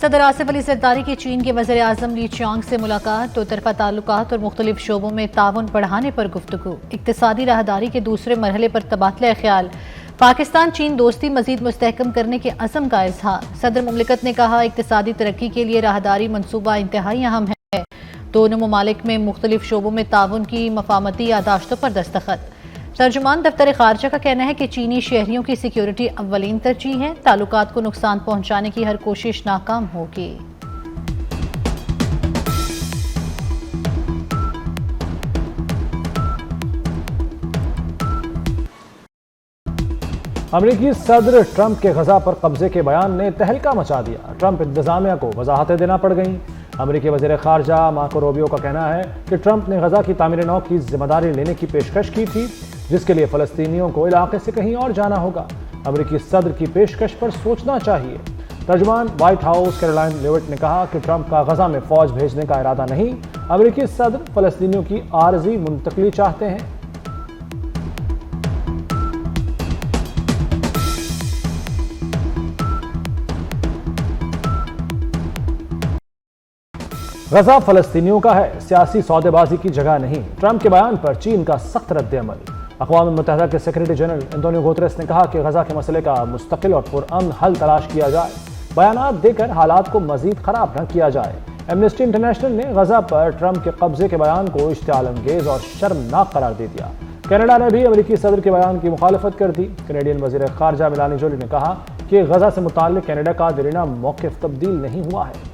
صدر آصف علی زرداری کی چین کے وزیر اعظم لی چیانگ سے ملاقات، دو طرفہ تعلقات اور مختلف شعبوں میں تعاون بڑھانے پر گفتگو، اقتصادی راہداری کے دوسرے مرحلے پر تبادلہ خیال، پاکستان چین دوستی مزید مستحکم کرنے کے عزم کا اظہار۔ صدر مملکت نے کہا اقتصادی ترقی کے لیے راہداری منصوبہ انتہائی اہم ہے، دونوں ممالک میں مختلف شعبوں میں تعاون کی مفاہمتی یادداشتوں پر دستخط۔ ترجمان دفتر خارجہ کا کہنا ہے کہ چینی شہریوں کی سیکیورٹی اولین ترجیح ہے، تعلقات کو نقصان پہنچانے کی ہر کوشش ناکام ہوگی۔ امریکی صدر ٹرمپ کے غزہ پر قبضے کے بیان نے تہلکہ مچا دیا، ٹرمپ انتظامیہ کو وضاحتیں دینا پڑ گئیں۔ امریکی وزیر خارجہ مارکو روبیو کا کہنا ہے کہ ٹرمپ نے غزہ کی تعمیر نو کی ذمہ داری لینے کی پیشکش کی تھی، جس کے لیے فلسطینیوں کو علاقے سے کہیں اور جانا ہوگا۔ امریکی صدر کی پیشکش پر سوچنا چاہیے۔ ترجمان وائٹ ہاؤس کیرولائن لیوٹ نے کہا کہ ٹرمپ کا غزہ میں فوج بھیجنے کا ارادہ نہیں، امریکی صدر فلسطینیوں کی عارضی منتقلی چاہتے ہیں۔ غزہ فلسطینیوں کا ہے، سیاسی سودے بازی کی جگہ نہیں، ٹرمپ کے بیان پر چین کا سخت رد عمل۔ اقوام متحدہ کے سیکریٹری جنرل انتونیو گوتریس نے کہا کہ غزہ کے مسئلے کا مستقل اور پرامن حل تلاش کیا جائے، بیانات دے کر حالات کو مزید خراب نہ کیا جائے۔ ایمنسٹی انٹرنیشنل نے غزہ پر ٹرمپ کے قبضے کے بیان کو اشتعال انگیز اور شرمناک قرار دے دیا۔ کینیڈا نے بھی امریکی صدر کے بیان کی مخالفت کر دی۔ کینیڈین وزیر خارجہ میلانی جولی نے کہا کہ غزہ سے متعلق کینیڈا کا دیرینہ موقف تبدیل نہیں ہوا ہے۔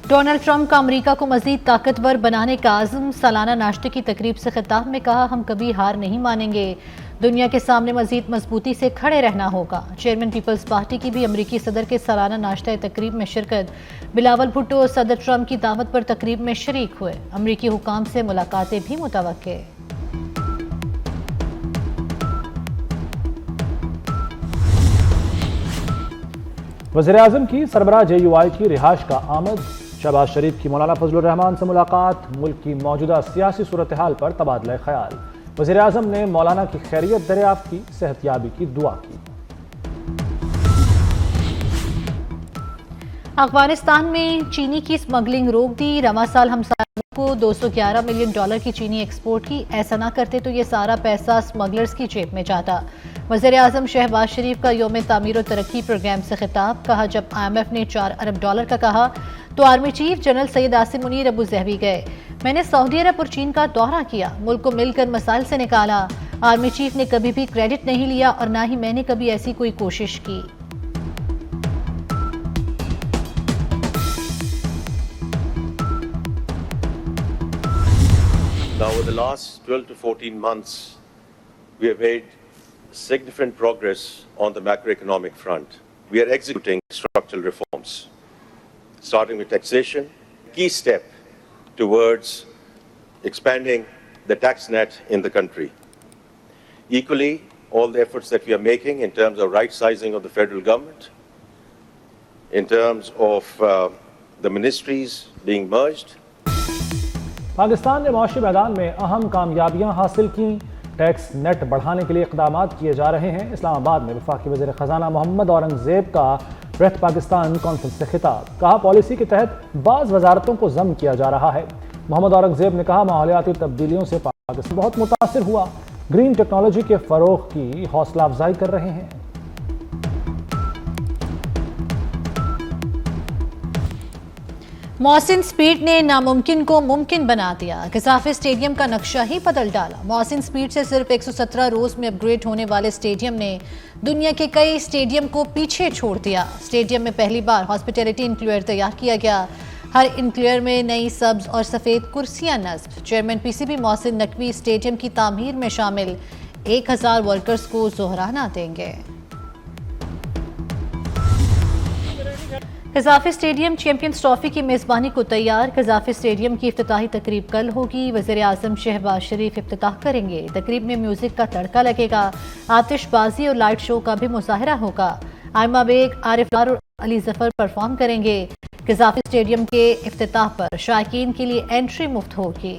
ڈونلڈ ٹرمپ کا امریکہ کو مزید طاقتور بنانے کا عزم، سالانہ ناشتے کی تقریب سے خطاب میں کہا ہم کبھی ہار نہیں مانیں گے، دنیا کے سامنے مزید مضبوطی سے کھڑے رہنا ہوگا۔ چیئرمین پیپلز پارٹی کی بھی امریکی صدر کے سالانہ ناشتہ تقریب میں شرکت، بلاول بھٹو صدر ٹرمپ کی دعوت پر تقریب میں شریک ہوئے، امریکی حکام سے ملاقاتیں بھی متوقع۔ وزیر اعظم کی سربراہ جے یو آئی کی رہائش کا آمد، شہباز شریف کی مولانا فضل الرحمان سے ملاقات، ملک کی موجودہ سیاسی صورتحال پر تبادلہ خیال۔ وزیر اعظم نے مولانا کی خیریت دریافت کی، صحت یابی کی دعا کی۔ افغانستان میں چینی کی اسمگلنگ روک دی، رواں سال ہمسایوں کو $211 ملین کی چینی ایکسپورٹ کی، ایسا نہ کرتے تو یہ سارا پیسہ اسمگلرز کی جیب میں جاتا۔ وزیر اعظم شہباز شریف کا یوم تعمیر و ترقی پروگرام سے خطاب، کہا جب IMF نے $4 ارب کا کہا تو army chief general Syed Asim Munir Abu Dhabi گئے، میں نے سعودی عرب اور چین کا دورہ کیا، ملک کو مل کر مسائل سے نکالا، آرمی چیف نے کبھی بھی کریڈٹ نہیں لیا اور نہ ہی میں نے کبھی ایسی کوئی کوشش کی۔ Now, over the last 12 to 14 months, we have made significant progress on the macroeconomic front. We are executing structural reforms, starting with taxation, key step towards expanding the tax net in the country. Equally, all the efforts that we are making in terms of right sizing of the federal government, in terms of the ministries being merged. Pakistan نے معاشی میدان میں اہم کامیابیاں حاصل کیں، tax net بڑھانے کے لیے اقدامات کیے جا رہے ہیں۔ اسلام آباد میں وفاقی وزیر خزانہ محمد اورنگزیب کا رہت پاکستان کانفرنس سے خطاب، کہا پالیسی کے تحت بعض وزارتوں کو ضم کیا جا رہا ہے۔ محمد اورنگزیب نے کہا ماحولیاتی تبدیلیوں سے پاکستان بہت متاثر ہوا، گرین ٹیکنالوجی کے فروغ کی حوصلہ افزائی کر رہے ہیں۔ محسن سپیڈ نے ناممکن کو ممکن بنا دیا، قذافی اسٹیڈیم کا نقشہ ہی بدل ڈالا۔ محسن سپیڈ سے صرف 117 روز میں اپ گریڈ ہونے والے اسٹیڈیم نے دنیا کے کئی اسٹیڈیم کو پیچھے چھوڑ دیا۔ اسٹیڈیم میں پہلی بار ہاسپٹیلٹی انکلیئر تیار کیا گیا، ہر انکلیئر میں نئی سبز اور سفید کرسیاں نصب۔ Chairman PCB Mohsin Naqvi stadium کی تعمیر میں شامل 1000 ورکرز کو زہرانہ دیں گے۔ قذافی اسٹیڈیم چیمپئنز ٹرافی کی میزبانی کو تیار، قذافی اسٹیڈیم کی افتتاحی تقریب کل ہوگی، وزیر اعظم شہباز شریف افتتاح کریں گے۔ تقریب میں میوزک کا تڑکا لگے گا، آتش بازی اور لائٹ شو کا بھی مظاہرہ ہوگا۔ آئمہ بیگ، عارف ڈار اور علی ظفر پرفارم کریں گے۔ قذافی اسٹیڈیم کے افتتاح پر شائقین کے لیے انٹری مفت ہوگی۔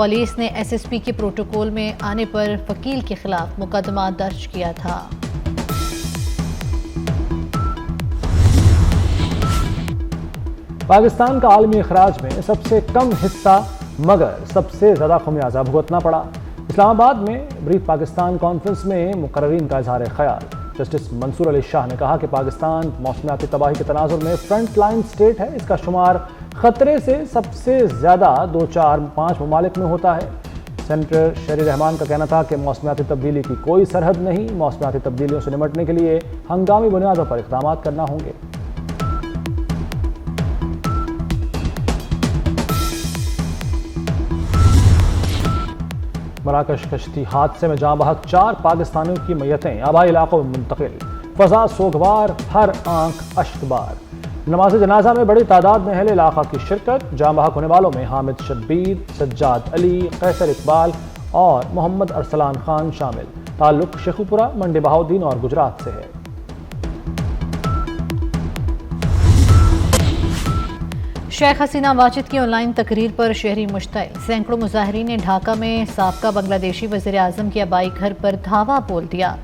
پولیس نے SSP کے پروٹوکول میں آنے پر وکیل کے خلاف مقدمہ درج کیا تھا۔ پاکستان کا عالمی اخراج میں سب سے کم حصہ مگر سب سے زیادہ خمیازہ بھگتنا پڑا۔ اسلام آباد میں بریف پاکستان کانفرنس میں مقررین کا اظہار خیال۔ جسٹس منصور علی شاہ نے کہا کہ پاکستان موسمیاتی تباہی کے تناظر میں فرنٹ لائن سٹیٹ ہے۔ اس کا شمار خطرے سے سب سے زیادہ 2، 4، 5 ممالک میں ہوتا ہے۔ سینیٹر شہری رحمان کا کہنا تھا کہ موسمیاتی تبدیلی کی کوئی سرحد نہیں، موسمیاتی تبدیلیوں سے نمٹنے کے لیے ہنگامی بنیادوں پر اقدامات کرنا ہوں گے۔ مراکش کشتی حادثے میں جاں بحق 4 پاکستانیوں کی میتیں آبائی علاقوں میں منتقل۔ فضا سوگوار، ہر آنکھ اشکبار۔ نماز جنازہ میں بڑی تعداد میں اہل علاقہ کی شرکت۔ جاں بحق ہونے والوں میں حامد شبیر، سجاد علی، قیصر اقبال اور محمد ارسلان خان شامل۔ تعلق شیخوپورہ، منڈی بہاؤدین اور گجرات سے ہے۔ شیخ حسینہ واجد کی آن لائن تقریر پر شہری مشتعل۔ سینکڑوں مظاہرین نے ڈھاکہ میں سابقہ بنگلہ دیشی وزیر اعظم کے آبائی گھر پر دھاوا بول دیا،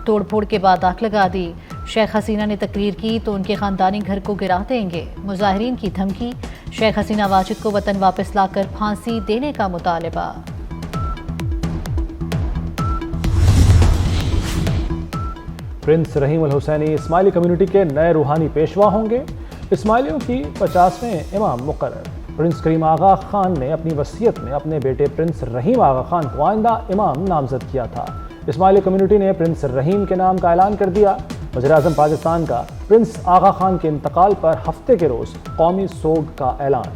توڑ پھوڑ کے بعد آگ لگا دی۔ شیخ حسینہ نے تقریر کی تو ان کے خاندانی گھر کو گرا دیں گے۔ مظاہرین کی دھمکی، شیخ حسینہ واجد کو وطن واپس لا کر پھانسی دینے کا مطالبہ۔ پرنس رحیم الحسینی اسماعیلی کمیونٹی کے نئے روحانی پیشوا ہوں گے۔ اسماعیلیوں کی 50ویں امام مقرر۔ پرنس کریم آغا خان نے اپنی وصیت میں اپنے بیٹے پرنس رحیم آغا خان کو آئندہ امام نامزد کیا تھا۔ اسماعیلی کمیونٹی نے پرنس رحیم کے نام کا اعلان کر دیا۔ وزیر اعظم پاکستان کا پرنس آغا خان کے انتقال پر ہفتے کے روز قومی سوگ کا اعلان۔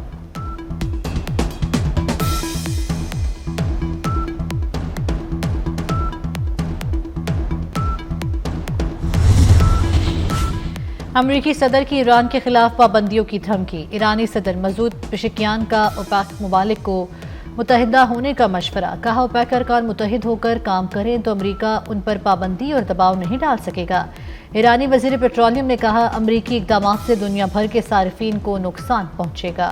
امریکی صدر کی ایران کے خلاف پابندیوں کی دھمکی۔ ایرانی صدر مسعود پزشکیان کا اوپیک ممالک کو متحدہ ہونے کا مشورہ۔ کہا اوپیک ارکان متحد ہو کر کام کریں تو امریکہ ان پر پابندی اور دباؤ نہیں ڈال سکے گا۔ ایرانی وزیر پیٹرولیم نے کہا امریکی اقدامات سے دنیا بھر کے صارفین کو نقصان پہنچے گا۔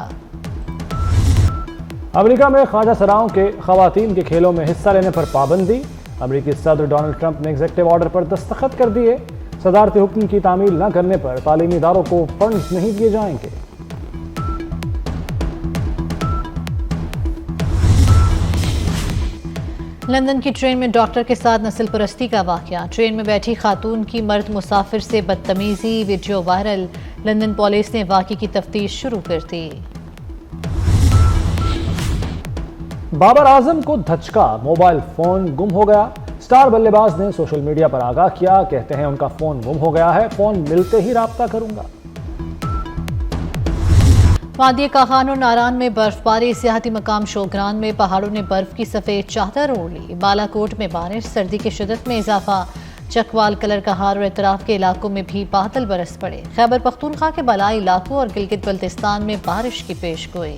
امریکہ میں خواجہ سراؤں کے خواتین کے کھیلوں میں حصہ لینے پر پابندی۔ امریکی صدر ڈونلڈ ٹرمپ نے ایگزیکٹو آرڈر پر دستخط کر دیے۔ صدارتی حکم کی تعمیل نہ کرنے پر تعلیمی اداروں کو فنڈز نہیں دیے جائیں گے۔ لندن کی ٹرین میں ڈاکٹر کے ساتھ نسل پرستی کا واقعہ۔ ٹرین میں بیٹھی خاتون کی مرد مسافر سے بدتمیزی، ویڈیو وائرل۔ لندن پولیس نے واقعے کی تفتیش شروع کر دی۔ بابر اعظم کو دھچکا، موبائل فون گم ہو گیا۔ سٹار بلے باز نے سوشل میڈیا پر آگاہ کیا، کہتے ہیں ان کا فون گم ہو گیا ہے، فون ملتے ہی رابطہ کروں گا۔ وادی کاخان اور ناران میں برف باری، سیاحتی مقام شوگران میں پہاڑوں نے برف کی سفید چادر اوڑھ لی۔ بالا کوٹ میں بارش، سردی کی شدت میں اضافہ۔ چکوال، کلر کہار اور اطراف کے علاقوں میں بھی بادل برس پڑے۔ خیبر پختونخوا کے بالائی علاقوں اور گلگت بلتستان میں بارش کی پیش گوئی۔